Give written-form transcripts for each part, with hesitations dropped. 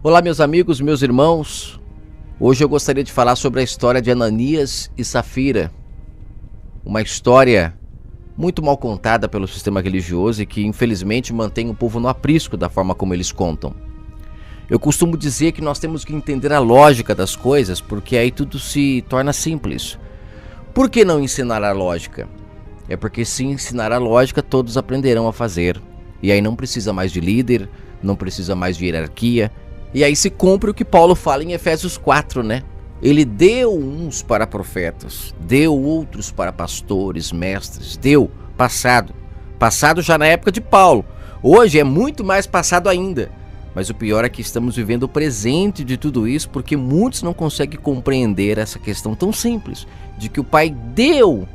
Olá, meus amigos, meus irmãos. Hoje eu gostaria de falar sobre a história de Ananias e Safira. Uma história muito mal contada pelo sistema religioso e que infelizmente mantém o povo no aprisco da forma como eles contam. Eu costumo dizer que nós temos que entender a lógica das coisas, porque aí tudo se torna simples. Por que não ensinar a lógica? É porque se ensinar a lógica, todos aprenderão a fazer. E aí não precisa mais de líder, não precisa mais de hierarquia. E aí se cumpre o que Paulo fala em Efésios 4, né? Ele deu uns para profetas, deu outros para pastores, mestres, deu, passado já na época de Paulo. Hoje é muito mais passado ainda. Mas o pior é que estamos vivendo o presente de tudo isso, porque muitos não conseguem compreender essa questão tão simples, de que o Pai deu,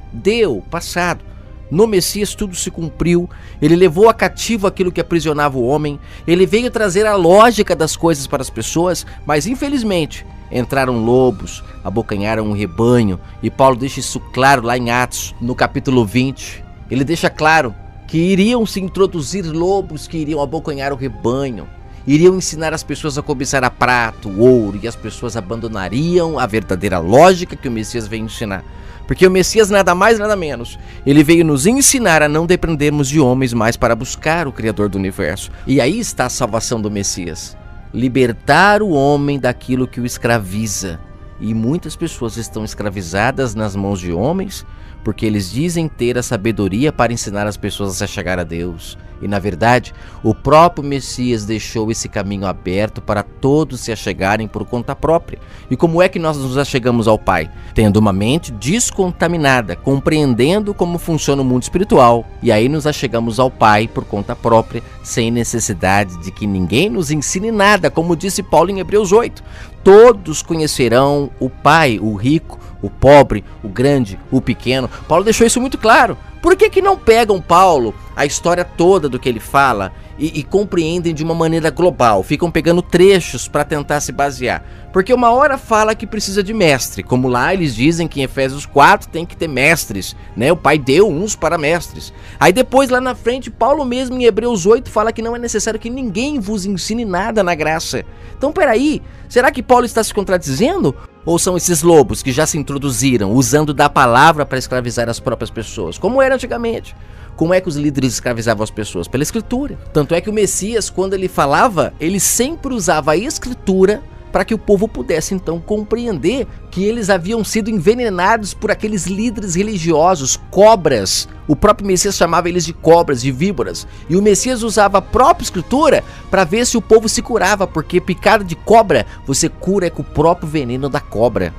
passado. No Messias tudo se cumpriu, ele levou a cativo aquilo que aprisionava o homem, ele veio trazer a lógica das coisas para as pessoas, mas infelizmente entraram lobos, abocanharam um rebanho, e Paulo deixa isso claro lá em Atos, no capítulo 20, ele deixa claro que iriam se introduzir lobos que iriam abocanhar o rebanho, iriam ensinar as pessoas a cobiçar a prata, o ouro, e as pessoas abandonariam a verdadeira lógica que o Messias veio ensinar. Porque o Messias nada mais nada menos, ele veio nos ensinar a não dependermos de homens, mas para buscar o Criador do Universo. E aí está a salvação do Messias, libertar o homem daquilo que o escraviza. E muitas pessoas estão escravizadas nas mãos de homens, porque eles dizem ter a sabedoria para ensinar as pessoas a se achegar a Deus. E na verdade, o próprio Messias deixou esse caminho aberto para todos se achegarem por conta própria. E como é que nós nos achegamos ao Pai? Tendo uma mente descontaminada, compreendendo como funciona o mundo espiritual. E aí nos achegamos ao Pai por conta própria, sem necessidade de que ninguém nos ensine nada, como disse Paulo em Hebreus 8. Todos conhecerão o Pai, o rico, o pobre, o grande, o pequeno. Paulo deixou isso muito claro. Por que não pegam Paulo, a história toda do que ele fala, e compreendem de uma maneira global? Ficam pegando trechos para tentar se basear. Porque uma hora fala que precisa de mestre, como lá eles dizem que em Efésios 4 tem que ter mestres, né? O Pai deu uns para mestres. Aí depois lá na frente, Paulo mesmo em Hebreus 8 fala que não é necessário que ninguém vos ensine nada na graça. Então peraí, será que Paulo está se contradizendo? Ou são esses lobos que já se introduziram, usando da palavra para escravizar as próprias pessoas, como era antigamente? Como é que os líderes escravizavam as pessoas? Pela Escritura. Tanto é que o Messias, quando ele falava, ele sempre usava a Escritura para que o povo pudesse então compreender que eles haviam sido envenenados por aqueles líderes religiosos, cobras. O próprio Messias chamava eles de cobras, de víboras. E o Messias usava a própria Escritura para ver se o povo se curava, porque picada de cobra, você cura com o próprio veneno da cobra.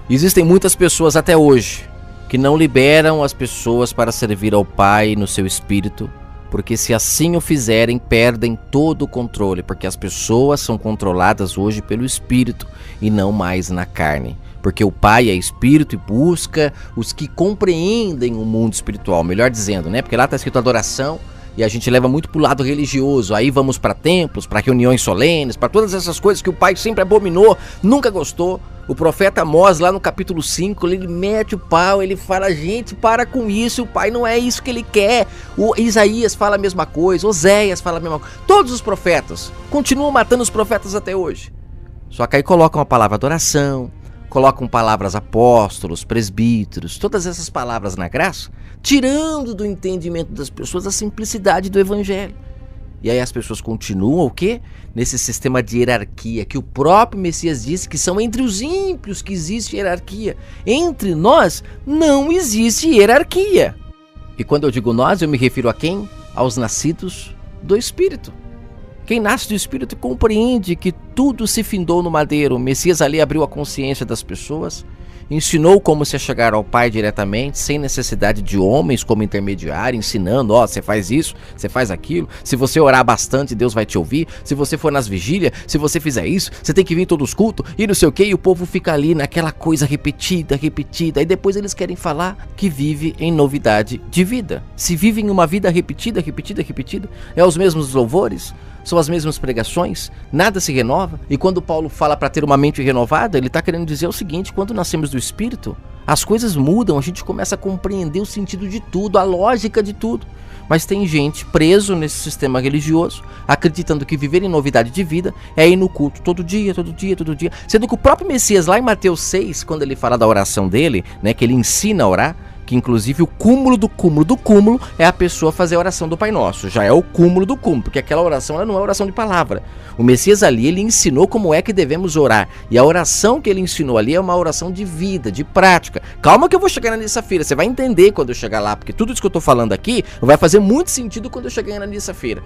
Existem muitas pessoas até hoje que não liberam as pessoas para servir ao Pai no seu espírito, porque se assim o fizerem, perdem todo o controle, porque as pessoas são controladas hoje pelo Espírito e não mais na carne. Porque o Pai é Espírito e busca os que compreendem o mundo espiritual, melhor dizendo, né? Porque lá está escrito adoração e a gente leva muito para o lado religioso. Aí vamos para templos, para reuniões solenes, para todas essas coisas que o Pai sempre abominou, nunca gostou. O profeta Amós, lá no capítulo 5, ele mete o pau, ele fala, gente, para com isso, o Pai não é isso que ele quer. O Isaías fala a mesma coisa, Oséias fala a mesma coisa. Todos os profetas continuam matando os profetas até hoje. Só que aí colocam a palavra adoração, colocam palavras apóstolos, presbíteros, todas essas palavras na graça, tirando do entendimento das pessoas a simplicidade do evangelho. E aí as pessoas continuam o quê? Nesse sistema de hierarquia, que o próprio Messias disse que são entre os ímpios que existe hierarquia. Entre nós não existe hierarquia. E quando eu digo nós, eu me refiro a quem? Aos nascidos do Espírito. Quem nasce do Espírito compreende que tudo se findou no madeiro. O Messias ali abriu a consciência das pessoas, ensinou como se chegar ao Pai diretamente, sem necessidade de homens como intermediário, ensinando, ó, você faz isso, você faz aquilo, se você orar bastante, Deus vai te ouvir, se você for nas vigílias, se você fizer isso, você tem que vir em todos os cultos, e não sei o que, e o povo fica ali naquela coisa repetida, e depois eles querem falar que vive em novidade de vida. Se vive em uma vida repetida, é os mesmos louvores, são as mesmas pregações, nada se renova. E quando Paulo fala para ter uma mente renovada, ele está querendo dizer o seguinte: quando nascemos do Espírito, as coisas mudam, a gente começa a compreender o sentido de tudo, a lógica de tudo. Mas tem gente preso nesse sistema religioso, acreditando que viver em novidade de vida é ir no culto todo dia, todo dia, todo dia. Sendo que o próprio Messias, lá em Mateus 6, quando ele fala da oração dele, né, que ele ensina a orar, que inclusive o cúmulo do cúmulo do cúmulo é a pessoa fazer a oração do Pai Nosso. Já é o cúmulo do cúmulo, porque aquela oração ela não é oração de palavra. O Messias ali, ele ensinou como é que devemos orar. E a oração que ele ensinou ali é uma oração de vida, de prática. Calma que eu vou chegar na Nissa-feira, você vai entender quando eu chegar lá, porque tudo isso que eu tô falando aqui vai fazer muito sentido quando eu chegar na Nissa-feira.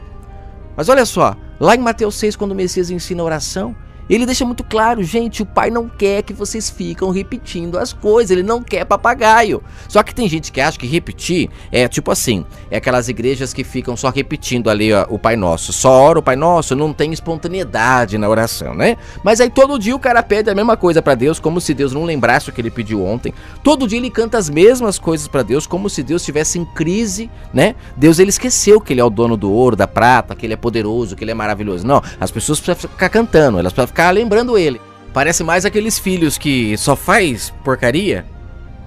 Mas olha só, lá em Mateus 6, quando o Messias ensina a oração, ele deixa muito claro, gente, o Pai não quer que vocês ficam repetindo as coisas, ele não quer papagaio. Só que tem gente que acha que repetir é tipo assim, é aquelas igrejas que ficam só repetindo ali ó, o Pai Nosso. Só ora o Pai Nosso, não tem espontaneidade na oração, né? Mas aí todo dia o cara pede a mesma coisa pra Deus, como se Deus não lembrasse o que ele pediu ontem. Todo dia ele canta as mesmas coisas pra Deus, como se Deus estivesse em crise, né? Deus, ele esqueceu que ele é o dono do ouro, da prata, que ele é poderoso, que ele é maravilhoso. Não, as pessoas precisam ficar cantando, elas precisam ficar lembrando ele. Parece mais aqueles filhos que só faz porcaria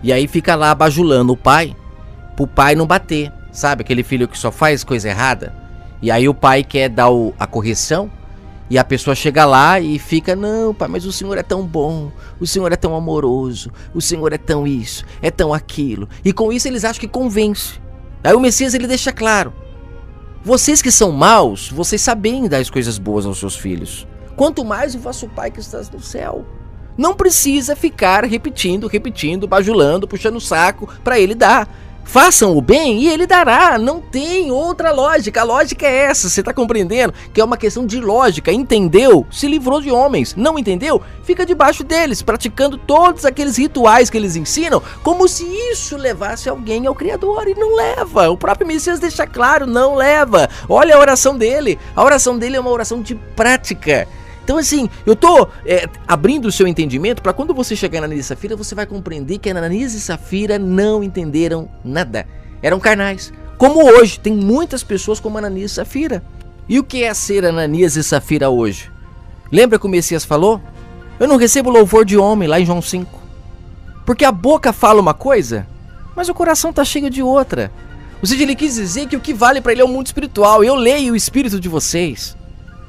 e aí fica lá bajulando o pai, pro pai não bater, sabe? Aquele filho que só faz coisa errada e aí o pai quer dar a correção e a pessoa chega lá e fica, não pai, mas o senhor é tão bom, o senhor é tão amoroso, o senhor é tão isso, é tão aquilo, e com isso eles acham que convence. Aí o Messias, ele deixa claro, vocês que são maus, vocês sabem dar as coisas boas aos seus filhos. Quanto mais o vosso Pai que estás no céu. Não precisa ficar repetindo, bajulando, puxando o saco para ele dar. Façam o bem e ele dará. Não tem outra lógica. A lógica é essa. Você está compreendendo? Que é uma questão de lógica. Entendeu? Se livrou de homens. Não entendeu? Fica debaixo deles, praticando todos aqueles rituais que eles ensinam, como se isso levasse alguém ao Criador. E não leva. O próprio Messias deixa claro, não leva. Olha a oração dele. A oração dele é uma oração de prática. Então assim, eu tô abrindo o seu entendimento para quando você chegar na Ananias e Safira, você vai compreender que Ananias e Safira não entenderam nada. Eram carnais. Como hoje, tem muitas pessoas como Ananias e Safira. E o que é ser Ananias e Safira hoje? Lembra que o Messias falou? Eu não recebo louvor de homem, lá em João 5. Porque a boca fala uma coisa, mas o coração tá cheio de outra. Ou seja, ele quis dizer que o que vale para ele é o mundo espiritual. Eu leio o espírito de vocês.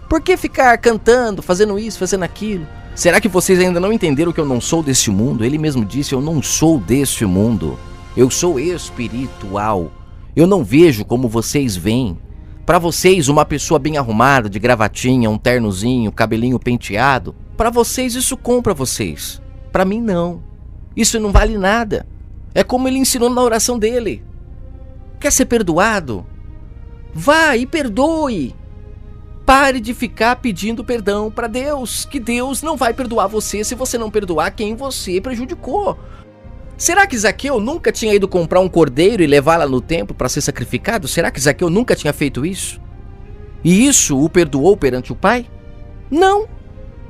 Por que ficar cantando, fazendo isso, fazendo aquilo? Será que vocês ainda não entenderam que eu não sou deste mundo? Ele mesmo disse, eu não sou deste mundo. Eu sou espiritual. Eu não vejo como vocês veem. Para vocês, uma pessoa bem arrumada, de gravatinha, um ternozinho, cabelinho penteado, para vocês isso compra vocês. Para mim não. Isso não vale nada. É como ele ensinou na oração dele. Quer ser perdoado? Vá e perdoe. Pare de ficar pedindo perdão para Deus, que Deus não vai perdoar você se você não perdoar quem você prejudicou. Será que Zaqueu nunca tinha ido comprar um cordeiro e levá-la no templo para ser sacrificado? Será que Zaqueu nunca tinha feito isso? E isso o perdoou perante o Pai? Não,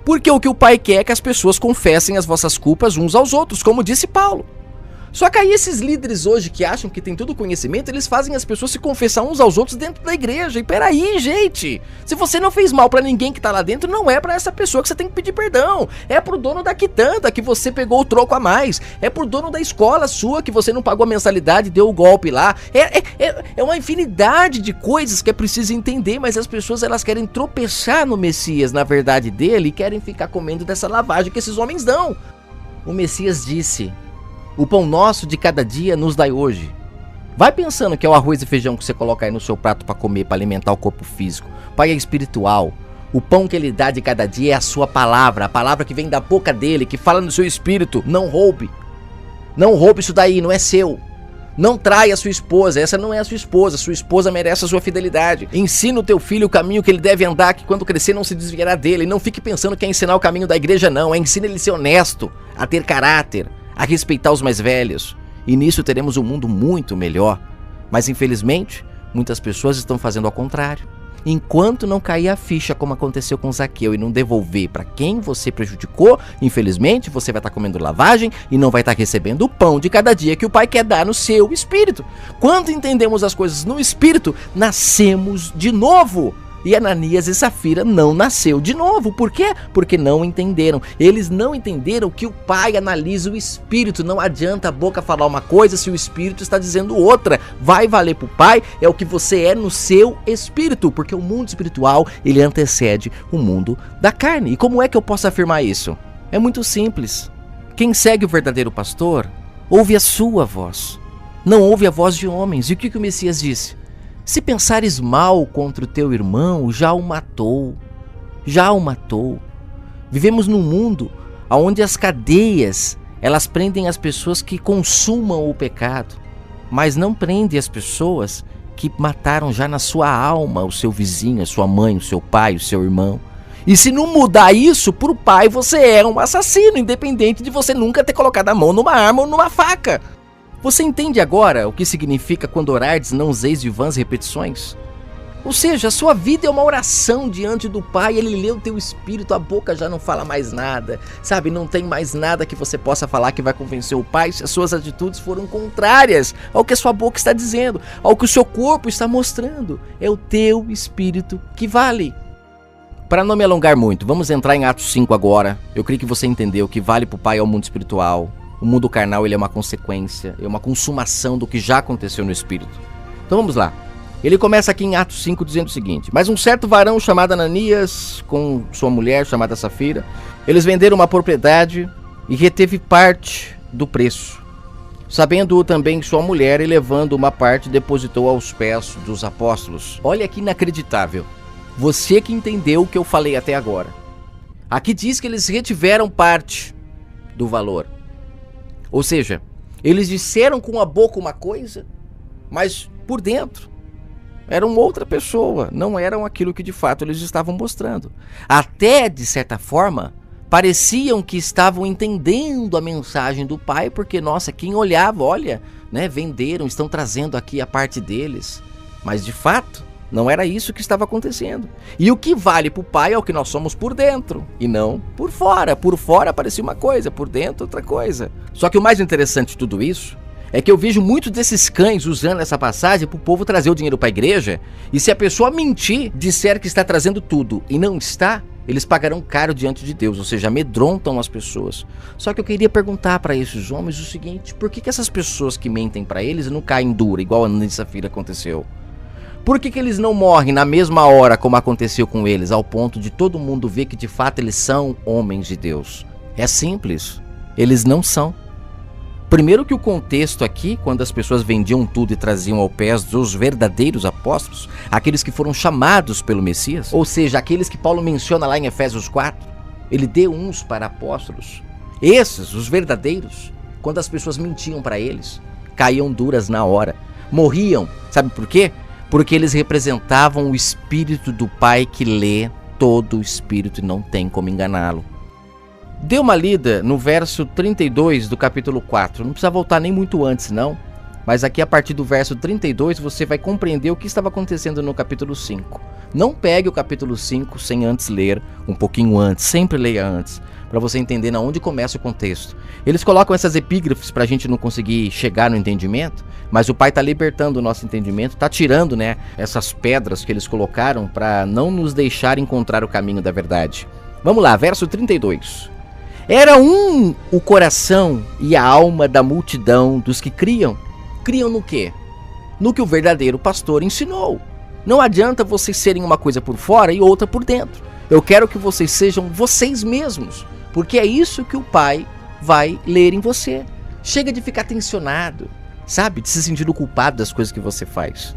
porque o que o Pai quer é que as pessoas confessem as vossas culpas uns aos outros, como disse Paulo. Só que aí esses líderes hoje que acham que tem todo o conhecimento, eles fazem as pessoas se confessar uns aos outros dentro da igreja. E peraí, gente, se você não fez mal pra ninguém que tá lá dentro, não é pra essa pessoa que você tem que pedir perdão. É pro dono da quitanda que você pegou o troco a mais. É pro dono da escola sua que você não pagou a mensalidade e deu o golpe lá. É uma infinidade de coisas que é preciso entender, mas as pessoas elas querem tropeçar no Messias, na verdade dele, e querem ficar comendo dessa lavagem que esses homens dão. O Messias disse... O pão nosso de cada dia nos dai hoje. Vai pensando que é o arroz e feijão que você coloca aí no seu prato para comer, para alimentar o corpo físico. Pai é espiritual. O pão que ele dá de cada dia é a sua palavra. A palavra que vem da boca dele, que fala no seu espírito. Não roube. Não roube isso daí, não é seu. Não traia a sua esposa, essa não é a sua esposa merece a sua fidelidade. Ensina o teu filho o caminho que ele deve andar, que quando crescer não se desviará dele. Não fique pensando que é ensinar o caminho da igreja, não. É ensina ele a ser honesto, a ter caráter, a respeitar os mais velhos, e nisso teremos um mundo muito melhor. Mas infelizmente, muitas pessoas estão fazendo ao contrário. Enquanto não cair a ficha como aconteceu com Zaqueu e não devolver para quem você prejudicou, infelizmente você vai estar comendo lavagem e não vai estar recebendo o pão de cada dia que o Pai quer dar no seu espírito. Quando entendemos as coisas no espírito, nascemos de novo. E Ananias e Safira não nasceu de novo. Por quê? Porque não entenderam. Eles não entenderam que o Pai analisa o Espírito. Não adianta a boca falar uma coisa se o Espírito está dizendo outra. Vai valer para o Pai é o que você é no seu espírito. Porque o mundo espiritual, ele antecede o mundo da carne. E como é que eu posso afirmar isso? É muito simples. Quem segue o verdadeiro pastor, ouve a sua voz. Não ouve a voz de homens. E o que o Messias disse? Se pensares mal contra o teu irmão, já o matou. Já o matou. Vivemos num mundo onde as cadeias, elas prendem as pessoas que consumam o pecado, mas não prendem as pessoas que mataram já na sua alma o seu vizinho, a sua mãe, o seu pai, o seu irmão. E se não mudar isso, pro pai você é um assassino, independente de você nunca ter colocado a mão numa arma ou numa faca. Você entende agora o que significa quando orardes não useis de vãs repetições? Ou seja, a sua vida é uma oração diante do Pai, Ele lê o teu espírito, a boca já não fala mais nada, sabe? Não tem mais nada que você possa falar que vai convencer o Pai se as suas atitudes foram contrárias ao que a sua boca está dizendo, ao que o seu corpo está mostrando. É o teu espírito que vale. Para não me alongar muito, vamos entrar em Atos 5 agora. Eu creio que você entendeu que vale para o Pai é o mundo espiritual. O mundo carnal ele é uma consequência, é uma consumação do que já aconteceu no espírito. Então vamos lá. Ele começa aqui em Atos 5 dizendo o seguinte: mas um certo varão chamado Ananias, com sua mulher chamada Safira, eles venderam uma propriedade e reteve parte do preço. Sabendo-o também sua mulher, e levando uma parte, depositou aos pés dos apóstolos. Olha que inacreditável. Você que entendeu o que eu falei até agora. Aqui diz que eles retiveram parte do valor. Ou seja, eles disseram com a boca uma coisa, mas por dentro eram outra pessoa, não eram aquilo que de fato eles estavam mostrando. Até, de certa forma, pareciam que estavam entendendo a mensagem do Pai, porque, nossa, quem olhava, olha, né, venderam, estão trazendo aqui a parte deles. Mas, de fato, não era isso que estava acontecendo. E o que vale para o Pai é o que nós somos por dentro, e não por fora. Por fora parecia uma coisa, por dentro outra coisa. Só que o mais interessante de tudo isso é que eu vejo muitos desses cães usando essa passagem para o povo trazer o dinheiro para a igreja, e se a pessoa mentir, disser que está trazendo tudo e não está, eles pagarão caro diante de Deus, ou seja, amedrontam as pessoas. Só que eu queria perguntar para esses homens o seguinte: por que essas pessoas que mentem para eles não caem dura, igual a Ananias e Safira aconteceu? Por que eles não morrem na mesma hora como aconteceu com eles, ao ponto de todo mundo ver que de fato eles são homens de Deus? É simples, eles não são. Primeiro que o contexto aqui, quando as pessoas vendiam tudo e traziam ao pés dos verdadeiros apóstolos, aqueles que foram chamados pelo Messias, ou seja, aqueles que Paulo menciona lá em Efésios 4, ele deu uns para apóstolos. Esses, os verdadeiros, quando as pessoas mentiam para eles, caíam duras na hora, morriam. Sabe por quê? Porque eles representavam o Espírito do Pai que lê todo o Espírito e não tem como enganá-lo. Dê uma lida no verso 32 do capítulo 4. Não precisa voltar nem muito antes, não. Mas aqui a partir do verso 32 você vai compreender o que estava acontecendo no capítulo 5. Não pegue o capítulo 5 sem antes ler um pouquinho antes. Sempre leia antes, para você entender onde começa o contexto. Eles colocam essas epígrafes para a gente não conseguir chegar no entendimento, mas o Pai está libertando o nosso entendimento, está tirando, né, essas pedras que eles colocaram para não nos deixar encontrar o caminho da verdade. Vamos lá, verso 32. Era um o coração e a alma da multidão dos que criam. Criam no quê? No que o verdadeiro pastor ensinou. Não adianta vocês serem uma coisa por fora e outra por dentro. Eu quero que vocês sejam vocês mesmos, porque é isso que o Pai vai ler em você. Chega de ficar tensionado, sabe? De se sentir culpado das coisas que você faz.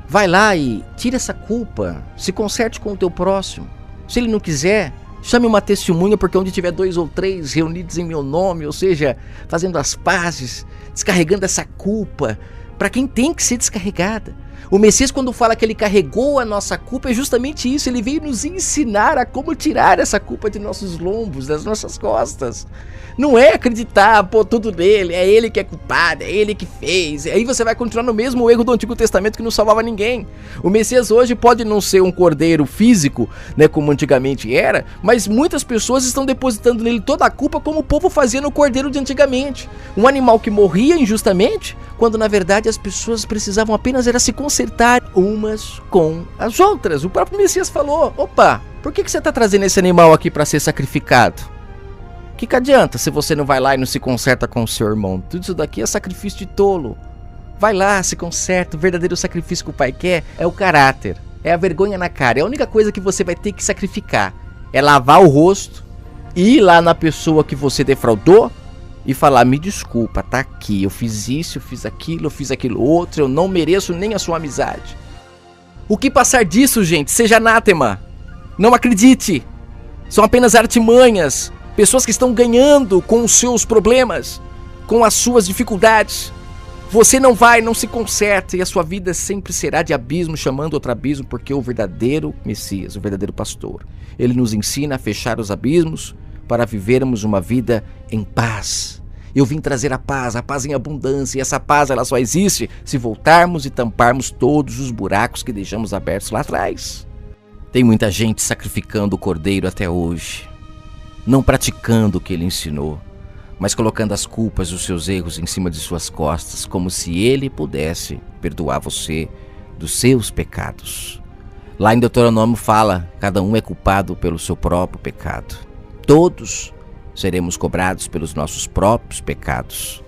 Vai lá e tira essa culpa, se conserte com o teu próximo. Se ele não quiser, chame uma testemunha, porque onde tiver 2 ou 3 reunidos em meu nome, ou seja, fazendo as pazes, descarregando essa culpa para quem tem que ser descarregada. O Messias, quando fala que ele carregou a nossa culpa, é justamente isso. Ele veio nos ensinar a como tirar essa culpa de nossos lombos, das nossas costas. Não é acreditar, pô, tudo nele, é ele que é culpado, é ele que fez. E aí você vai continuar no mesmo erro do Antigo Testamento que não salvava ninguém. O Messias hoje pode não ser um cordeiro físico, né, como antigamente era, mas muitas pessoas estão depositando nele toda a culpa, como o povo fazia no cordeiro de antigamente. Um animal que morria injustamente, quando na verdade as pessoas precisavam apenas era se consertar umas com as outras. O próprio Messias falou: opa, por que você está trazendo esse animal aqui para ser sacrificado? O que adianta se você não vai lá e não se conserta com o seu irmão? Tudo isso daqui é sacrifício de tolo. Vai lá, se conserta. O verdadeiro sacrifício que o Pai quer é o caráter, é a vergonha na cara. É a única coisa que você vai ter que sacrificar. É lavar o rosto, ir lá na pessoa que você defraudou e falar: me desculpa, tá aqui, eu fiz isso, eu fiz aquilo outro, eu não mereço nem a sua amizade. O que passar disso, gente? Seja anátema. Não acredite. São apenas artimanhas. Pessoas que estão ganhando com os seus problemas, com as suas dificuldades. Você não se conserta e a sua vida sempre será de abismo chamando outro abismo, porque o verdadeiro Messias, o verdadeiro pastor, ele nos ensina a fechar os abismos para vivermos uma vida em paz. Eu vim trazer a paz em abundância, e essa paz ela só existe se voltarmos e tamparmos todos os buracos que deixamos abertos lá atrás. Tem muita gente sacrificando o cordeiro até hoje, não praticando o que ele ensinou, mas colocando as culpas dos seus erros em cima de suas costas, como se ele pudesse perdoar você dos seus pecados. Lá em Deuteronômio fala: cada um é culpado pelo seu próprio pecado. Todos seremos cobrados pelos nossos próprios pecados.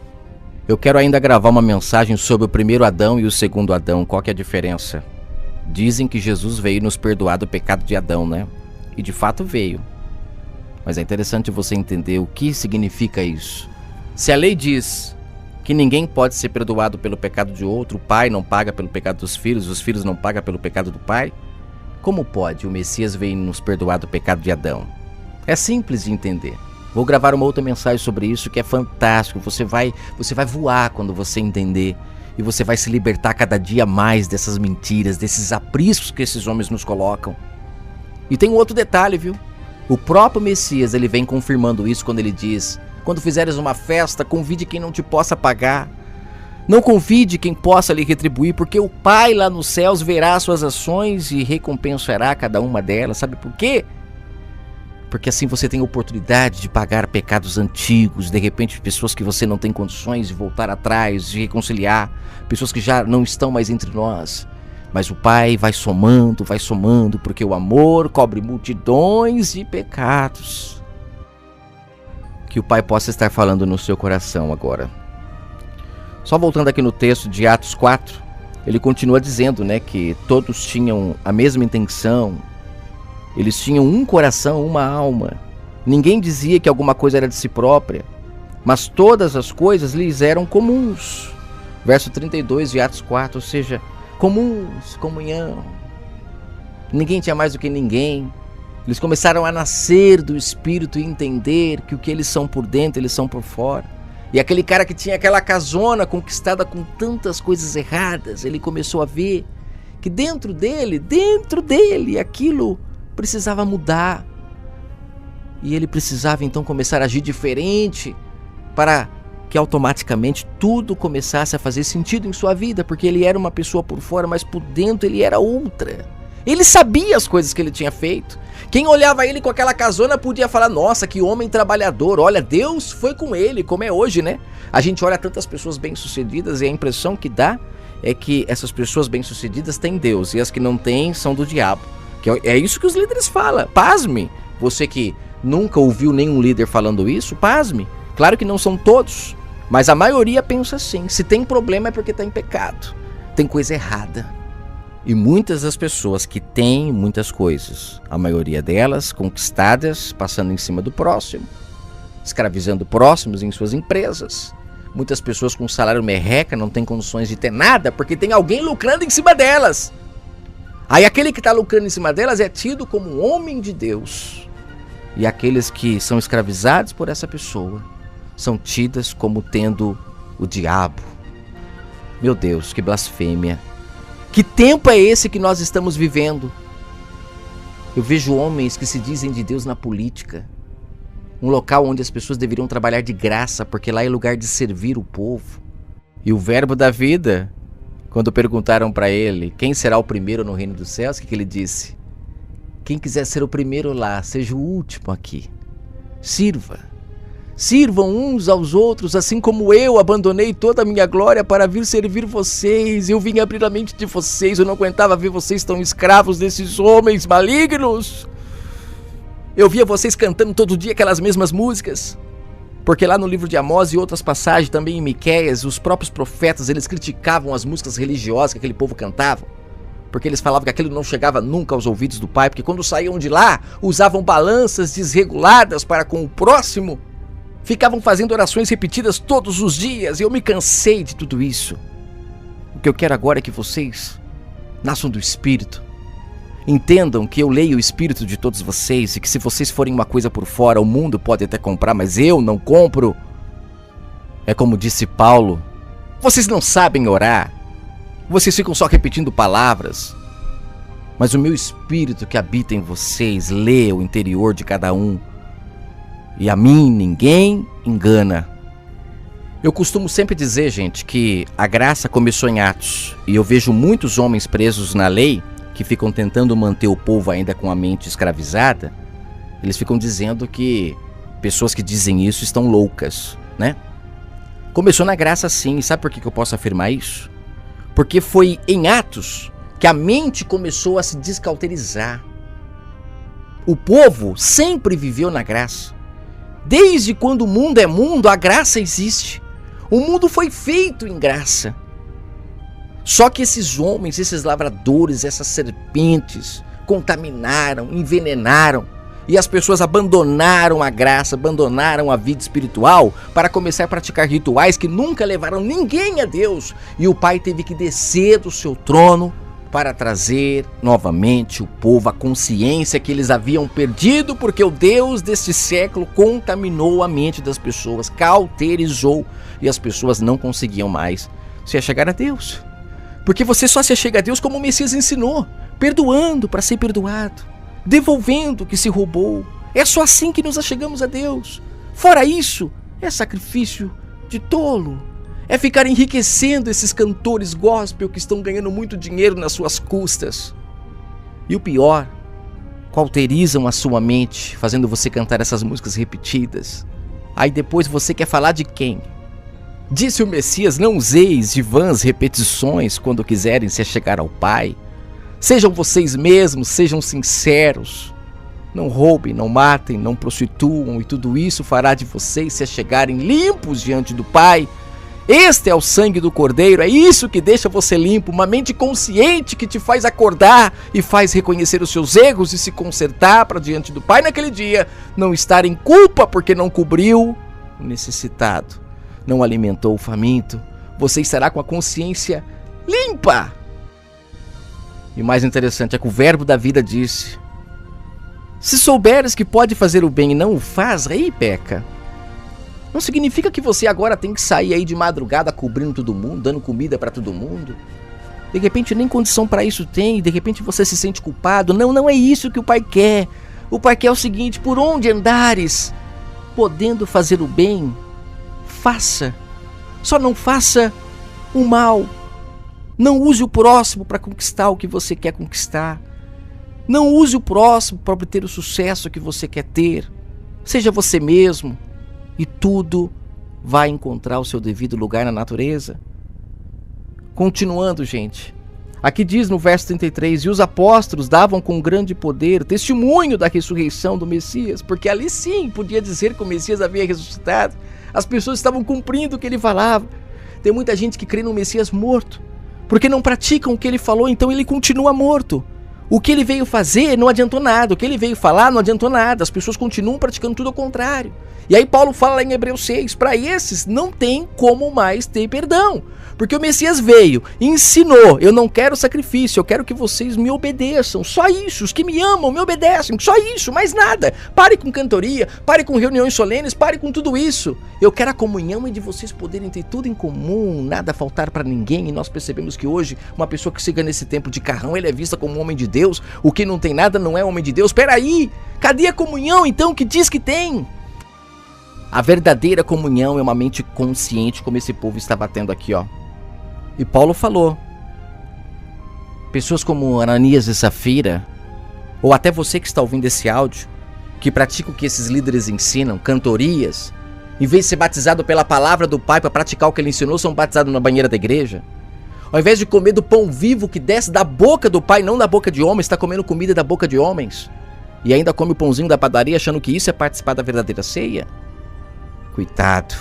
Eu quero ainda gravar uma mensagem sobre o primeiro Adão e o segundo Adão. Qual que é a diferença? Dizem que Jesus veio nos perdoar do pecado de Adão, né? E de fato veio. Mas é interessante você entender o que significa isso. Se a lei diz que ninguém pode ser perdoado pelo pecado de outro, o pai não paga pelo pecado dos filhos, os filhos não pagam pelo pecado do pai, como pode o Messias vir nos perdoar do pecado de Adão? É simples de entender. Vou gravar uma outra mensagem sobre isso que é fantástico. Você vai voar quando você entender. E você vai se libertar cada dia mais dessas mentiras, desses apriscos que esses homens nos colocam. E tem um outro detalhe, viu? O próprio Messias, ele vem confirmando isso quando ele diz: quando fizeres uma festa, convide quem não te possa pagar. Não convide quem possa lhe retribuir, porque o Pai lá nos céus verá as suas ações e recompensará cada uma delas. Sabe por quê? Porque assim você tem a oportunidade de pagar pecados antigos, de repente pessoas que você não tem condições de voltar atrás, de reconciliar, pessoas que já não estão mais entre nós. Mas o Pai vai somando, porque o amor cobre multidões de pecados. Que o Pai possa estar falando no seu coração agora. Só voltando aqui no texto de Atos 4, ele continua dizendo, né, que todos tinham a mesma intenção. Eles tinham um coração, uma alma. Ninguém dizia que alguma coisa era de si própria, mas todas as coisas lhes eram comuns. Verso 32 de Atos 4, ou seja, comuns, comunhão. Ninguém tinha mais do que ninguém. Eles começaram a nascer do Espírito e entender que o que eles são por dentro, eles são por fora. E aquele cara que tinha aquela casona conquistada com tantas coisas erradas, ele começou a ver que dentro dele, aquilo precisava mudar. E ele precisava então começar a agir diferente para que automaticamente tudo começasse a fazer sentido em sua vida, porque ele era uma pessoa por fora, mas por dentro ele era outra. Ele sabia as coisas que ele tinha feito. Quem olhava ele com aquela casona podia falar: nossa, que homem trabalhador, olha, Deus foi com ele, como é hoje, né? A gente olha tantas pessoas bem-sucedidas e a impressão que dá é que essas pessoas bem-sucedidas têm Deus e as que não têm são do diabo. Que é isso que os líderes falam. Pasme, você que nunca ouviu nenhum líder falando isso, pasme. Claro que não são todos, mas a maioria pensa assim: se tem problema é porque está em pecado, tem coisa errada. E muitas das pessoas que têm muitas coisas, a maioria delas conquistadas, passando em cima do próximo, escravizando próximos em suas empresas. Muitas pessoas com salário merreca não têm condições de ter nada porque tem alguém lucrando em cima delas. Aí aquele que está lucrando em cima delas é tido como um homem de Deus. E aqueles que são escravizados por essa pessoa são tidas como tendo o diabo. Meu Deus, que blasfêmia. Que tempo é esse que nós estamos vivendo? Eu vejo homens que se dizem de Deus na política. Um local onde as pessoas deveriam trabalhar de graça, porque lá é lugar de servir o povo. E o verbo da vida, quando perguntaram para ele quem será o primeiro no reino dos céus, o que ele disse? Quem quiser ser o primeiro lá, seja o último aqui. Sirva Sirvam uns aos outros, assim como eu abandonei toda a minha glória para vir servir vocês. Eu vim abrir a mente de vocês, eu não aguentava ver vocês tão escravos desses homens malignos. Eu via vocês cantando todo dia aquelas mesmas músicas. Porque lá no livro de Amós e outras passagens, também em Miqueias, os próprios profetas, eles criticavam as músicas religiosas que aquele povo cantava. Porque eles falavam que aquilo não chegava nunca aos ouvidos do Pai, porque quando saíam de lá, usavam balanças desreguladas para com o próximo. Ficavam fazendo orações repetidas todos os dias, e eu me cansei de tudo isso. O que eu quero agora é que vocês nasçam do Espírito. Entendam que eu leio o Espírito de todos vocês, e que se vocês forem uma coisa por fora, o mundo pode até comprar, mas eu não compro. É como disse Paulo, vocês não sabem orar, vocês ficam só repetindo palavras, mas o meu Espírito que habita em vocês lê o interior de cada um, e a mim ninguém engana. Eu costumo sempre dizer, gente, que a graça começou em Atos, e eu vejo muitos homens presos na lei, que ficam tentando manter o povo ainda com a mente escravizada. Eles ficam dizendo que pessoas que dizem isso estão loucas, né? Começou na graça sim, e sabe por que eu posso afirmar isso? Porque foi em Atos que a mente começou a se descauterizar. O povo sempre viveu na graça. Desde quando o mundo é mundo, a graça existe. O mundo foi feito em graça. Só que esses homens, esses lavradores, essas serpentes, contaminaram, envenenaram, e as pessoas abandonaram a graça, abandonaram a vida espiritual para começar a praticar rituais que nunca levaram ninguém a Deus. E o Pai teve que descer do seu trono para trazer novamente o povo à consciência que eles haviam perdido, porque o Deus deste século contaminou a mente das pessoas, cauterizou, e as pessoas não conseguiam mais se achegar a Deus. Porque você só se achega a Deus como o Messias ensinou, perdoando para ser perdoado, devolvendo o que se roubou. É só assim que nos achegamos a Deus. Fora isso, é sacrifício de tolo. É ficar enriquecendo esses cantores gospel que estão ganhando muito dinheiro nas suas custas. E o pior, cauterizam a sua mente, fazendo você cantar essas músicas repetidas. Aí depois você quer falar de quem? Disse o Messias, não useis de vãs repetições quando quiserem se achegar ao Pai. Sejam vocês mesmos, sejam sinceros. Não roubem, não matem, não prostituam, e tudo isso fará de vocês se achegarem limpos diante do Pai. Este é o sangue do Cordeiro, é isso que deixa você limpo, uma mente consciente que te faz acordar e faz reconhecer os seus erros e se consertar para diante do Pai naquele dia, não estar em culpa porque não cobriu o necessitado, não alimentou o faminto. Você estará com a consciência limpa. E o mais interessante é que o verbo da vida disse: se souberes que pode fazer o bem e não o faz, aí peca. Não significa que você agora tem que sair aí de madrugada cobrindo todo mundo, dando comida para todo mundo. De repente nem condição para isso tem, de repente você se sente culpado. Não, não é isso que o Pai quer. O Pai quer o seguinte: por onde andares, podendo fazer o bem, faça. Só não faça o mal. Não use o próximo para conquistar o que você quer conquistar. Não use o próximo para obter o sucesso que você quer ter. Seja você mesmo. E tudo vai encontrar o seu devido lugar na natureza. Continuando, gente. Aqui diz no verso 33, e os apóstolos davam com grande poder testemunho da ressurreição do Messias, porque ali sim podia dizer que o Messias havia ressuscitado. As pessoas estavam cumprindo o que ele falava. Tem muita gente que crê no Messias morto, porque não praticam o que ele falou, então ele continua morto. O que ele veio fazer não adiantou nada, o que ele veio falar não adiantou nada, as pessoas continuam praticando tudo ao contrário. E aí Paulo fala lá em Hebreus 6, para esses não tem como mais ter perdão, porque o Messias veio e ensinou: eu não quero sacrifício, eu quero que vocês me obedeçam, só isso, os que me amam me obedecem, só isso, mais nada. Pare com cantoria, pare com reuniões solenes, pare com tudo isso. Eu quero a comunhão e de vocês poderem ter tudo em comum, nada faltar para ninguém. E nós percebemos que hoje uma pessoa que chega nesse templo de carrão, ele é vista como um homem de Deus. O que não tem nada não é homem de Deus. Peraí, cadê a comunhão então que diz que tem? A verdadeira comunhão é uma mente consciente, como esse povo estava tendo aqui, ó. E Paulo falou: pessoas como Ananias e Safira, ou até você que está ouvindo esse áudio, que pratica o que esses líderes ensinam, cantorias, Em vez de ser batizado pela palavra do Pai para praticar o que ele ensinou, são batizados na banheira da igreja. Ao invés de comer do pão vivo que desce da boca do Pai, não da boca de homens, está comendo comida da boca de homens. E ainda come o pãozinho da padaria achando que isso é participar da verdadeira ceia. Coitado,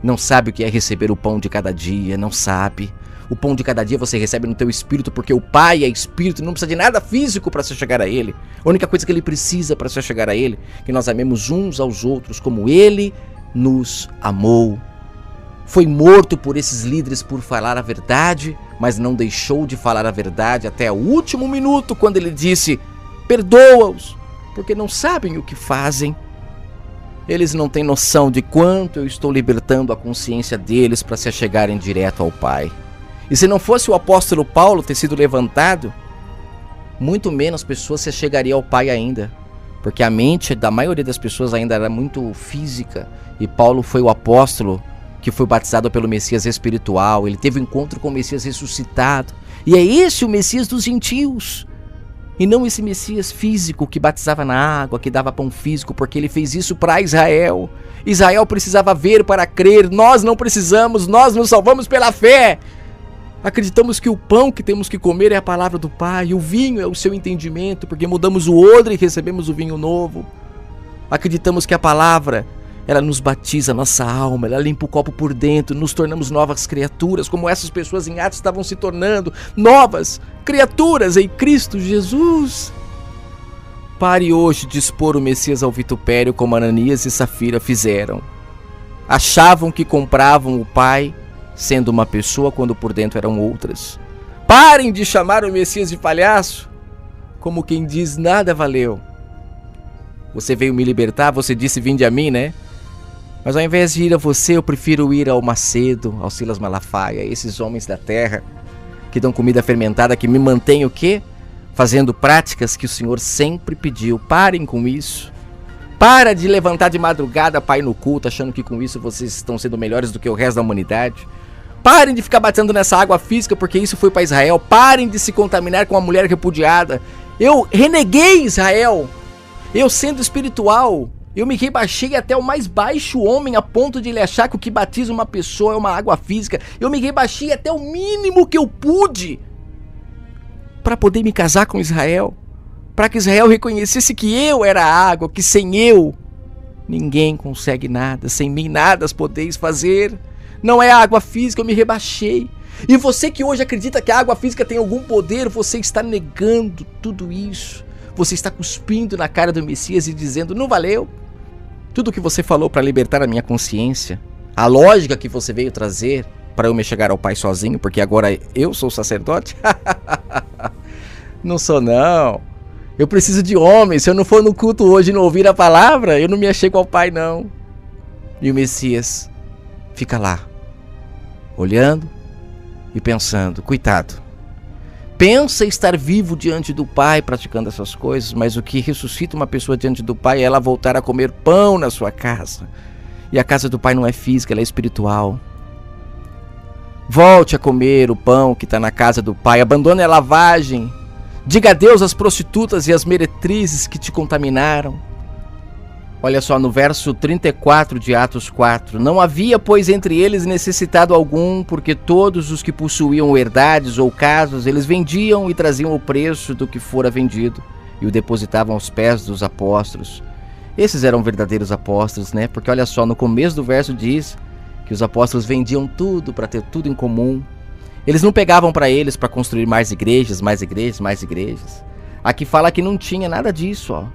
não sabe o que é receber o pão de cada dia, não sabe. O pão de cada dia você recebe no teu espírito, porque o Pai é espírito, não precisa de nada físico para se chegar a Ele. A única coisa que Ele precisa para se chegar a Ele é que nós amemos uns aos outros como Ele nos amou. Foi morto por esses líderes por falar a verdade, mas não deixou de falar a verdade até o último minuto, quando ele disse: perdoa-os, porque não sabem o que fazem. Eles não têm noção de quanto eu estou libertando a consciência deles para se achegarem direto ao Pai. E se não fosse o apóstolo Paulo ter sido levantado, muito menos pessoas se achegariam ao Pai ainda, porque a mente da maioria das pessoas ainda era muito física, e Paulo foi o apóstolo que foi batizado pelo Messias espiritual. Ele teve um encontro com o Messias ressuscitado, e é esse o Messias dos gentios, e não esse Messias físico que batizava na água, que dava pão físico, porque ele fez isso para Israel. Israel precisava ver para crer, nós não precisamos, nós nos salvamos pela fé. Acreditamos que o pão que temos que comer é a palavra do Pai, o vinho é o seu entendimento, porque mudamos o odre e recebemos o vinho novo. Acreditamos que a palavra, ela nos batiza a nossa alma, ela limpa o copo por dentro, nos tornamos novas criaturas, como essas pessoas em Atos estavam se tornando novas criaturas em Cristo Jesus. Pare hoje de expor o Messias ao vitupério como Ananias e Safira fizeram. Achavam que compravam o Pai sendo uma pessoa quando por dentro eram outras. Parem de chamar o Messias de palhaço, como quem diz: nada valeu. Você veio me libertar, você disse: vinde a mim, né? Mas ao invés de ir a você, eu prefiro ir ao Macedo, ao Silas Malafaia, esses homens da terra que dão comida fermentada, que me mantêm o quê? Fazendo práticas que o Senhor sempre pediu. Parem com isso. Para de levantar de madrugada para ir no culto, achando que com isso vocês estão sendo melhores do que o resto da humanidade. Parem de ficar batendo nessa água física, porque isso foi para Israel. Parem de se contaminar com a mulher repudiada. Eu reneguei Israel. Eu, sendo espiritual, eu me rebaixei até o mais baixo homem, a ponto de ele achar que o que batiza uma pessoa é uma água física. Eu me rebaixei até o mínimo que eu pude para poder me casar com Israel, para que Israel reconhecesse que eu era a água, que sem eu ninguém consegue nada, sem mim nada podeis fazer. Não é a água física, eu me rebaixei. E você que hoje acredita que a água física tem algum poder, você está negando tudo isso. Você está cuspindo na cara do Messias e dizendo: não valeu. Tudo que você falou para libertar a minha consciência, a lógica que você veio trazer para eu me chegar ao Pai sozinho, porque agora eu sou sacerdote? Não sou não. Eu preciso de homens. Se eu não for no culto hoje e não ouvir a palavra, eu não me achego ao Pai não. E o Messias fica lá, olhando e pensando: coitado, pensa estar vivo diante do Pai praticando essas coisas, mas o que ressuscita uma pessoa diante do Pai é ela voltar a comer pão na sua casa. E a casa do Pai não é física, ela é espiritual. Volte a comer o pão que está na casa do Pai, abandone a lavagem, diga adeus às prostitutas e às meretrizes que te contaminaram. Olha só, no verso 34 de Atos 4. Não havia, pois, entre eles necessitado algum, porque todos os que possuíam herdades ou casas, eles vendiam e traziam o preço do que fora vendido e o depositavam aos pés dos apóstolos. Esses eram verdadeiros apóstolos, né? Porque olha só, no começo do verso diz que os apóstolos vendiam tudo para ter tudo em comum. Eles não pegavam para eles para construir mais igrejas, mais igrejas, mais igrejas. Aqui fala que não tinha nada disso, ó.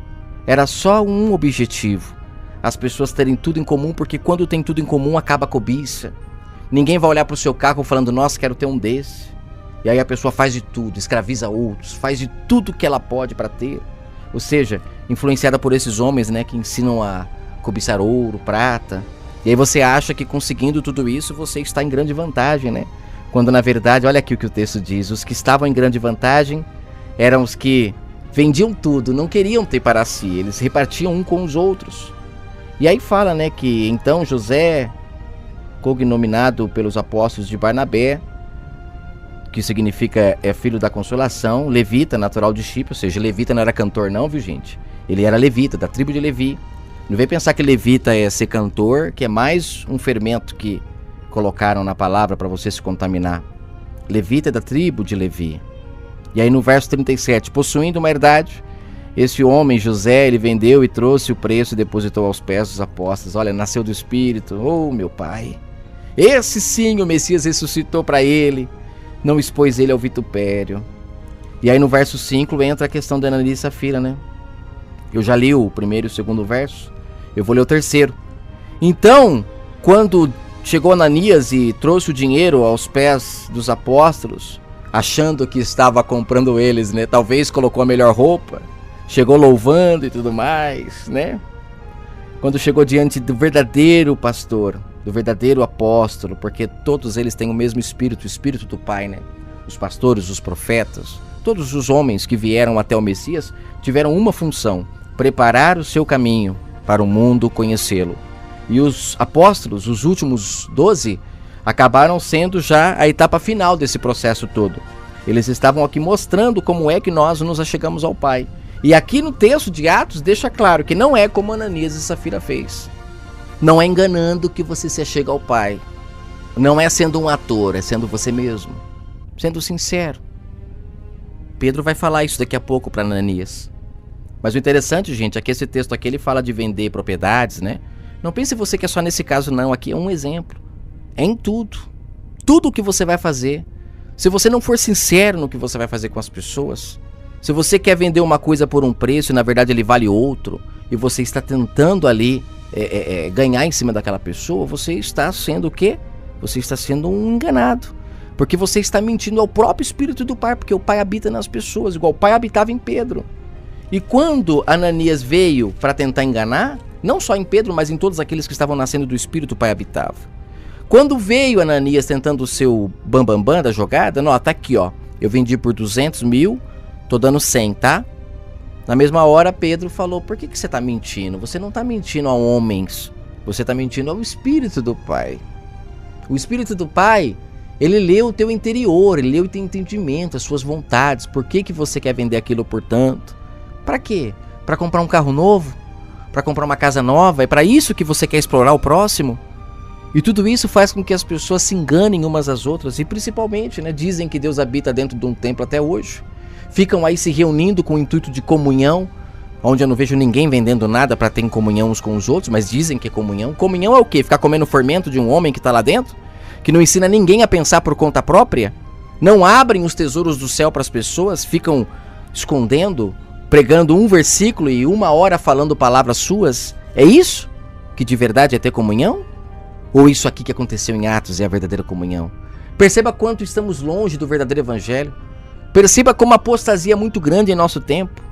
Era só um objetivo: as pessoas terem tudo em comum, porque quando tem tudo em comum acaba a cobiça. Ninguém vai olhar para o seu carro falando: nossa, quero ter um desse. E aí a pessoa faz de tudo, escraviza outros, faz de tudo que ela pode para ter. Ou seja, influenciada por esses homens, né, que ensinam a cobiçar ouro, prata. E aí você acha que conseguindo tudo isso você está em grande vantagem, né? Quando na verdade, olha aqui o que o texto diz: os que estavam em grande vantagem eram os que vendiam tudo, não queriam ter para si, eles repartiam um com os outros. E aí fala, né, que então José, cognominado pelos apóstolos de Barnabé, que significa filho da consolação, levita, natural de Chipre, ou seja, levita não era cantor não, viu gente? Ele era levita, da tribo de Levi. Não vem pensar que levita é ser cantor, que é mais um fermento que colocaram na palavra para você se contaminar. Levita é da tribo de Levi. E aí no verso 37, possuindo uma herdade, esse homem, José, ele vendeu e trouxe o preço e depositou aos pés dos apóstolos. Olha, nasceu do Espírito, oh meu pai. Esse sim o Messias ressuscitou para ele, não expôs ele ao vitupério. E aí no verso 5 entra a questão de Ananias e Safira, né? Eu já li o primeiro e o segundo verso, eu vou ler o terceiro. Então, quando chegou Ananias e trouxe o dinheiro aos pés dos apóstolos, achando que estava comprando eles, né? Talvez colocou a melhor roupa, chegou louvando e tudo mais, né? Quando chegou diante do verdadeiro pastor, do verdadeiro apóstolo, porque todos eles têm o mesmo espírito, o espírito do Pai, né? Os pastores, os profetas, todos os homens que vieram até o Messias tiveram uma função: preparar o seu caminho para o mundo conhecê-lo. E os apóstolos, os últimos 12, acabaram sendo já a etapa final desse processo todo. Eles estavam aqui mostrando como é que nós nos achegamos ao Pai. E aqui no texto de Atos deixa claro que não é como Ananias e Safira fez. Não é enganando que você se achega ao Pai. Não é sendo um ator, é sendo você mesmo. Sendo sincero. Pedro vai falar isso daqui a pouco para Ananias. Mas o interessante, gente, é que esse texto aqui ele fala de vender propriedades, né? Não pense você que é só nesse caso não, aqui é um exemplo. É em tudo. Tudo o que você vai fazer. Se você não for sincero no que você vai fazer com as pessoas, se você quer vender uma coisa por um preço e na verdade ele vale outro, e você está tentando ali ganhar em cima daquela pessoa, você está sendo o quê? Você está sendo um enganado. Porque você está mentindo ao próprio Espírito do Pai, porque o Pai habita nas pessoas, igual o Pai habitava em Pedro. E quando Ananias veio para tentar enganar, não só em Pedro, mas em todos aqueles que estavam nascendo do Espírito, o Pai habitava. Quando veio Ananias tentando o seu bambambam da jogada, não, tá aqui, ó, eu vendi por 200 mil, tô dando 100, tá? Na mesma hora, Pedro falou, por que você tá mentindo? Você não tá mentindo a homens, você tá mentindo ao Espírito do Pai. O Espírito do Pai, ele lê o teu interior, ele lê o teu entendimento, as suas vontades. Por que você quer vender aquilo por tanto? Para quê? Para comprar um carro novo? Para comprar uma casa nova? É para isso que você quer explorar o próximo? E tudo isso faz com que as pessoas se enganem umas às outras. E principalmente, né, dizem que Deus habita dentro de um templo até hoje. Ficam aí se reunindo com o intuito de comunhão, onde eu não vejo ninguém vendendo nada para ter comunhão uns com os outros, mas dizem que é comunhão. Comunhão é o quê? Ficar comendo fermento de um homem que está lá dentro? Que não ensina ninguém a pensar por conta própria? Não abrem os tesouros do céu para as pessoas? Ficam escondendo, pregando um versículo e 1 hora falando palavras suas? É isso que de verdade é ter comunhão? Ou isso aqui que aconteceu em Atos é a verdadeira comunhão? Perceba quanto estamos longe do verdadeiro evangelho. Perceba como a apostasia é muito grande em nosso tempo.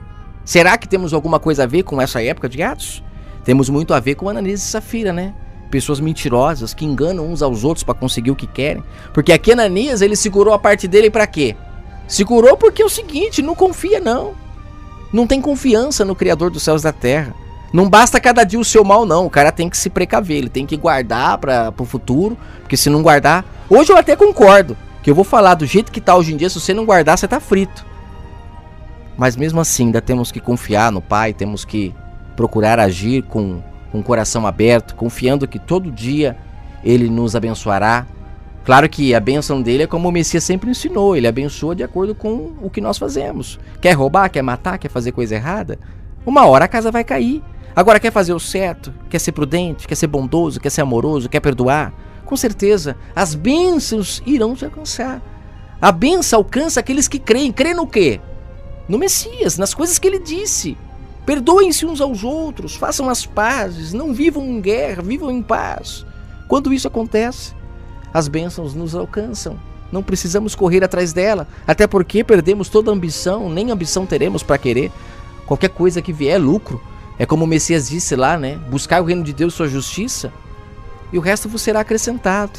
Será que temos alguma coisa a ver com essa época de Atos? Temos muito a ver com Ananias e Safira, né? Pessoas mentirosas que enganam uns aos outros para conseguir o que querem. Porque aqui Ananias, ele segurou a parte dele para quê? Segurou porque é o seguinte, não confia não. Não tem confiança no Criador dos céus e da terra. Não basta cada dia o seu mal não, o cara tem que se precaver, ele tem que guardar para o futuro, porque se não guardar... Hoje eu até concordo, que eu vou falar do jeito que tá hoje em dia, se você não guardar, você tá frito. Mas mesmo assim, ainda temos que confiar no Pai, temos que procurar agir com o coração aberto, confiando que todo dia Ele nos abençoará. Claro que a bênção dele é como o Messias sempre ensinou, Ele abençoa de acordo com o que nós fazemos. Quer roubar, quer matar, quer fazer coisa errada? 1 hora a casa vai cair. Agora quer fazer o certo, quer ser prudente, quer ser bondoso, quer ser amoroso, quer perdoar? Com certeza, as bênçãos irão te alcançar. A bênção alcança aqueles que creem. Creem no quê? No Messias, nas coisas que ele disse. Perdoem-se uns aos outros, façam as pazes, não vivam em guerra, vivam em paz. Quando isso acontece, as bênçãos nos alcançam. Não precisamos correr atrás dela, até porque perdemos toda a ambição, nem ambição teremos para querer. Qualquer coisa que vier é lucro. É como o Messias disse lá, né? Buscar o reino de Deus e sua justiça, e o resto vos será acrescentado.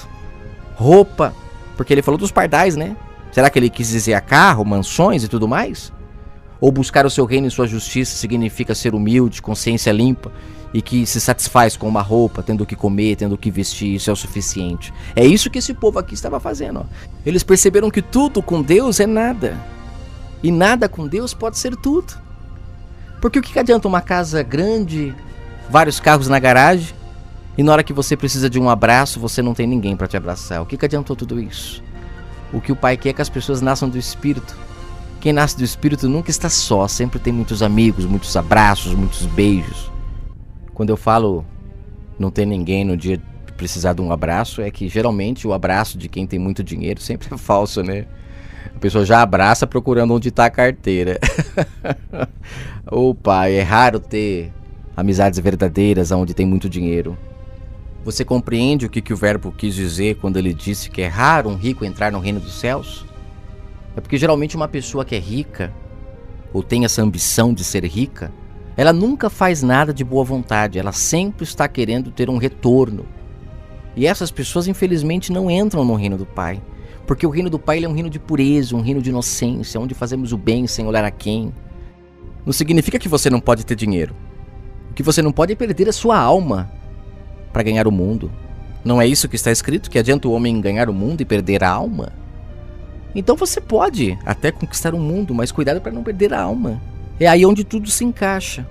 Roupa, porque ele falou dos pardais, né? Será que ele quis dizer carro, mansões e tudo mais? Ou buscar o seu reino e sua justiça significa ser humilde, consciência limpa e que se satisfaz com uma roupa, tendo o que comer, tendo o que vestir, isso é o suficiente. É isso que esse povo aqui estava fazendo, ó. Eles perceberam que tudo com Deus é nada. E nada com Deus pode ser tudo. Porque o que adianta uma casa grande, vários carros na garagem, e na hora que você precisa de um abraço, você não tem ninguém para te abraçar. O que adiantou tudo isso? O que o Pai quer é que as pessoas nasçam do Espírito. Quem nasce do Espírito nunca está só, sempre tem muitos amigos, muitos abraços, muitos beijos. Quando eu falo não tem ninguém no dia de precisar de um abraço, é que geralmente o abraço de quem tem muito dinheiro sempre é falso, né? A pessoa já abraça procurando onde está a carteira. Ô pai, é raro ter amizades verdadeiras onde tem muito dinheiro. Você compreende o que o verbo quis dizer quando ele disse que é raro um rico entrar no reino dos céus? É porque geralmente uma pessoa que é rica, ou tem essa ambição de ser rica, ela nunca faz nada de boa vontade, ela sempre está querendo ter um retorno. E essas pessoas infelizmente não entram no reino do Pai, porque o reino do Pai ele é um reino de pureza, um reino de inocência, onde fazemos o bem sem olhar a quem. Não significa que você não pode ter dinheiro. O que você não pode é perder a sua alma para ganhar o mundo. Não é isso que está escrito, que adianta o homem ganhar o mundo e perder a alma? Então você pode até conquistar o mundo, mas cuidado para não perder a alma. É aí onde tudo se encaixa.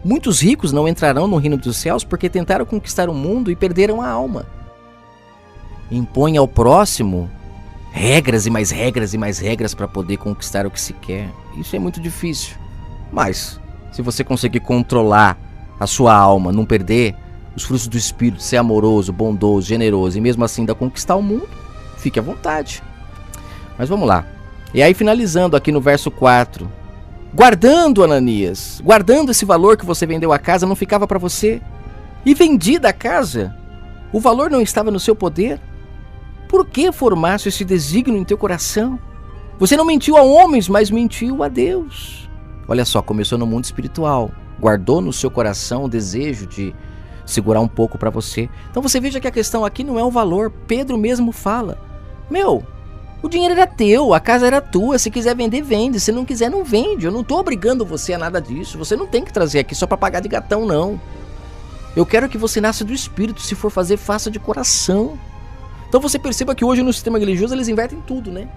Muitos ricos não entrarão no reino dos céus porque tentaram conquistar o mundo e perderam a alma. Impõe ao próximo regras e mais regras e mais regras para poder conquistar o que se quer. Isso é muito difícil. Mas se você conseguir controlar a sua alma, não perder os frutos do Espírito, ser amoroso, bondoso, generoso e mesmo assim ainda conquistar o mundo, fique à vontade. Mas vamos lá. E aí finalizando aqui no verso 4. Guardando, Ananias, guardando esse valor que você vendeu a casa, não ficava para você? E vendida a casa, o valor não estava no seu poder? Por que formaste esse desígnio em teu coração? Você não mentiu a homens, mas mentiu a Deus. Olha só, começou no mundo espiritual. Guardou no seu coração o desejo de segurar um pouco para você. Então você veja que a questão aqui não é o valor. Pedro mesmo fala. O dinheiro era teu, a casa era tua, se quiser vender, vende, se não quiser, não vende. Eu não estou obrigando você a nada disso, você não tem que trazer aqui só para pagar de gatão, não. Eu quero que você nasça do Espírito, se for fazer, faça de coração. Então você perceba que hoje no sistema religioso eles invertem tudo, né?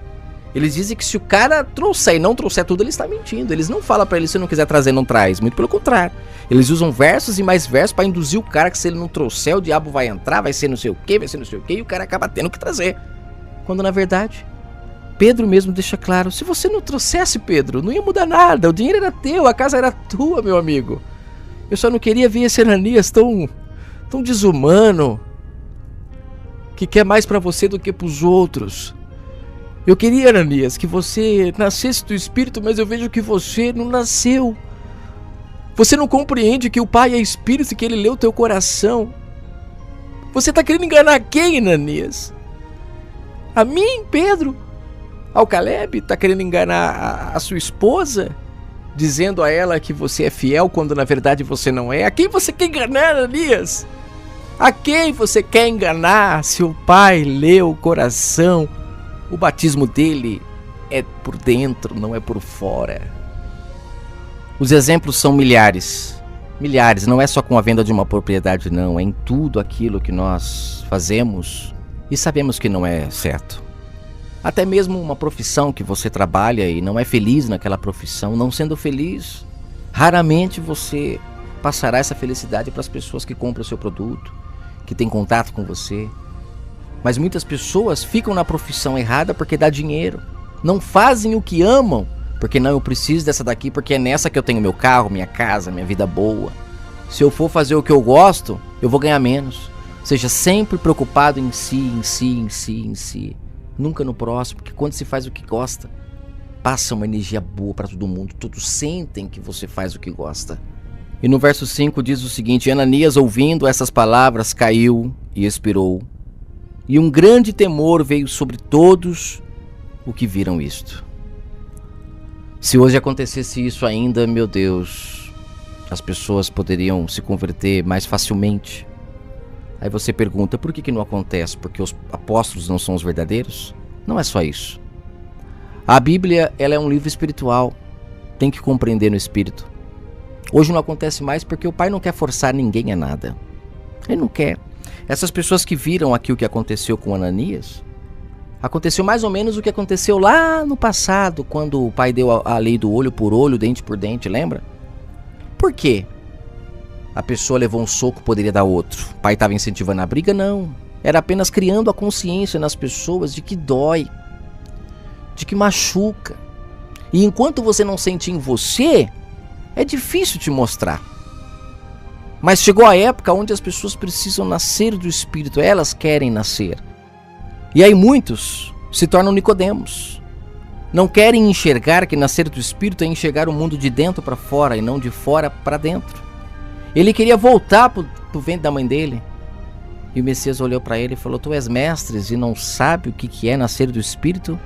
Eles dizem que se o cara trouxer e não trouxer tudo, ele está mentindo. Eles não falam para ele, se não quiser trazer, não traz, muito pelo contrário. Eles usam versos e mais versos para induzir o cara que se ele não trouxer, o diabo vai entrar, vai ser não sei o que, vai ser não sei o que, e o cara acaba tendo que trazer. Quando na verdade... Pedro mesmo deixa claro, se você não trouxesse, Pedro, não ia mudar nada, o dinheiro era teu, a casa era tua, meu amigo. Eu só não queria ver esse Ananias tão desumano, que quer mais pra você do que pros outros. Eu queria, Ananias, que você nascesse do Espírito, mas eu vejo que você não nasceu. Você não compreende que o Pai é Espírito e que Ele lê o teu coração. Você tá querendo enganar quem, Ananias? A mim, Pedro? Ao Caleb? Tá querendo enganar a sua esposa? Dizendo a ela que você é fiel quando na verdade você não é? A quem você quer enganar, Ananias? A quem você quer enganar? Se o Pai lê o coração, o batismo dele é por dentro, não é por fora. Os exemplos são milhares. Milhares, não é só com a venda de uma propriedade, não. É em tudo aquilo que nós fazemos e sabemos que não é certo. Até mesmo uma profissão que você trabalha e não é feliz naquela profissão, não sendo feliz, raramente você passará essa felicidade para as pessoas que compram o seu produto, que têm contato com você. Mas muitas pessoas ficam na profissão errada porque dá dinheiro. Não fazem o que amam, porque não, eu preciso dessa daqui, porque é nessa que eu tenho meu carro, minha casa, minha vida boa. Se eu for fazer o que eu gosto, eu vou ganhar menos. Seja sempre preocupado em si, em si, em si, em si. Nunca no próximo, porque quando se faz o que gosta, passa uma energia boa para todo mundo. Todos sentem que você faz o que gosta. E no verso 5 diz o seguinte: Ananias, ouvindo essas palavras, caiu e expirou. E um grande temor veio sobre todos os que viram isto. Se hoje acontecesse isso ainda, meu Deus, as pessoas poderiam se converter mais facilmente. Aí você pergunta, por que não acontece? Porque os apóstolos não são os verdadeiros? Não é só isso. A Bíblia, ela é um livro espiritual. Tem que compreender no espírito. Hoje não acontece mais porque o Pai não quer forçar ninguém a nada. Ele não quer. Essas pessoas que viram aqui o que aconteceu com Ananias, aconteceu mais ou menos o que aconteceu lá no passado, quando o Pai deu a lei do olho por olho, dente por dente, lembra? Por quê? a pessoa levou um soco, poderia dar outro. O pai estava incentivando a briga? Não. Era apenas criando a consciência nas pessoas de que dói, de que machuca. E enquanto você não sente em você, é difícil te mostrar. Mas chegou a época onde as pessoas precisam nascer do Espírito, elas querem nascer. E aí muitos se tornam Nicodemos. Não querem enxergar que nascer do Espírito é enxergar o mundo de dentro para fora e não de fora para dentro. Ele queria voltar para o ventre da mãe dele. E o Messias olhou para ele e falou: tu és mestre e não sabe o que é nascer do Espírito?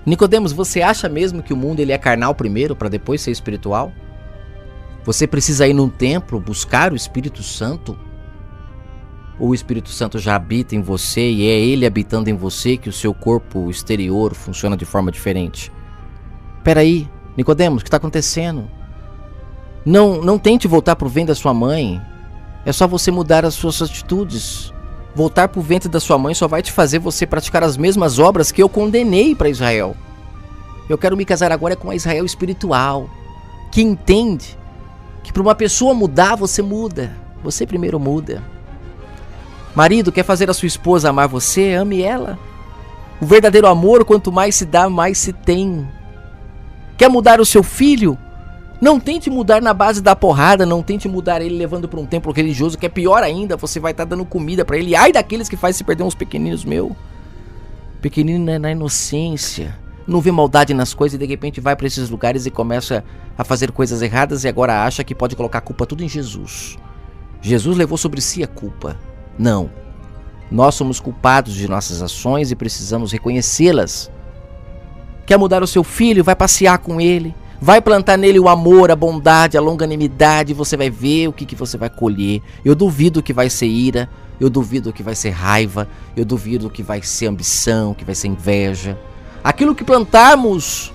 Nicodemos, você acha mesmo que o mundo ele é carnal primeiro para depois ser espiritual? Você precisa ir num templo buscar o Espírito Santo? Ou o Espírito Santo já habita em você e é ele habitando em você que o seu corpo exterior funciona de forma diferente? Peraí, Nicodemos, o que está acontecendo? Não tente voltar para o ventre da sua mãe. É só você mudar as suas atitudes. Voltar para o ventre da sua mãe só vai te fazer você praticar as mesmas obras que eu condenei para Israel. Eu quero me casar agora com a Israel espiritual, que entende que para uma pessoa mudar, você muda. Você primeiro muda. Marido, quer fazer a sua esposa amar você? Ame ela. O verdadeiro amor, quanto mais se dá, mais se tem. Quer mudar o seu filho? Não tente mudar na base da porrada, não tente mudar ele levando para um templo religioso, que é pior ainda, você vai estar dando comida para ele. Ai daqueles que faz se perder uns pequeninos, meu. Pequenino é na inocência, não vê maldade nas coisas e de repente vai para esses lugares e começa a fazer coisas erradas e agora acha que pode colocar a culpa tudo em Jesus. Jesus levou sobre si a culpa. Não. Nós somos culpados de nossas ações e precisamos reconhecê-las. Quer mudar o seu filho? Vai passear com ele. Vai plantar nele o amor, a bondade, a longanimidade. Você vai ver o que você vai colher. Eu duvido que vai ser ira. Eu duvido que vai ser raiva. Eu duvido que vai ser ambição, que vai ser inveja. Aquilo que plantarmos,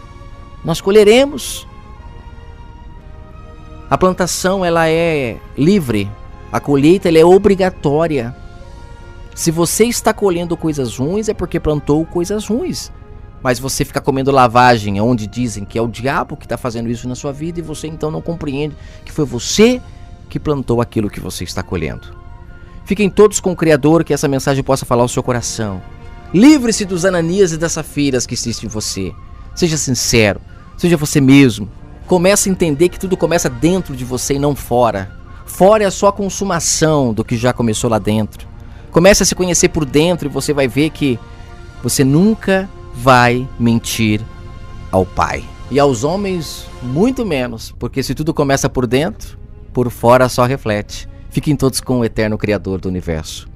nós colheremos. A plantação, ela é livre. A colheita, ela é obrigatória. Se você está colhendo coisas ruins, é porque plantou coisas ruins. Mas você fica comendo lavagem, onde dizem que é o diabo que está fazendo isso na sua vida, e você então não compreende que foi você que plantou aquilo que você está colhendo. Fiquem todos com o Criador, que essa mensagem possa falar ao seu coração. Livre-se dos Ananias e das Safiras que existem em você. Seja sincero, seja você mesmo. Comece a entender que tudo começa dentro de você e não fora. Fora é só a consumação do que já começou lá dentro. Comece a se conhecer por dentro e você vai ver que você nunca vai mentir ao Pai. E aos homens, muito menos, porque se tudo começa por dentro, por fora só reflete. Fiquem todos com o eterno Criador do Universo.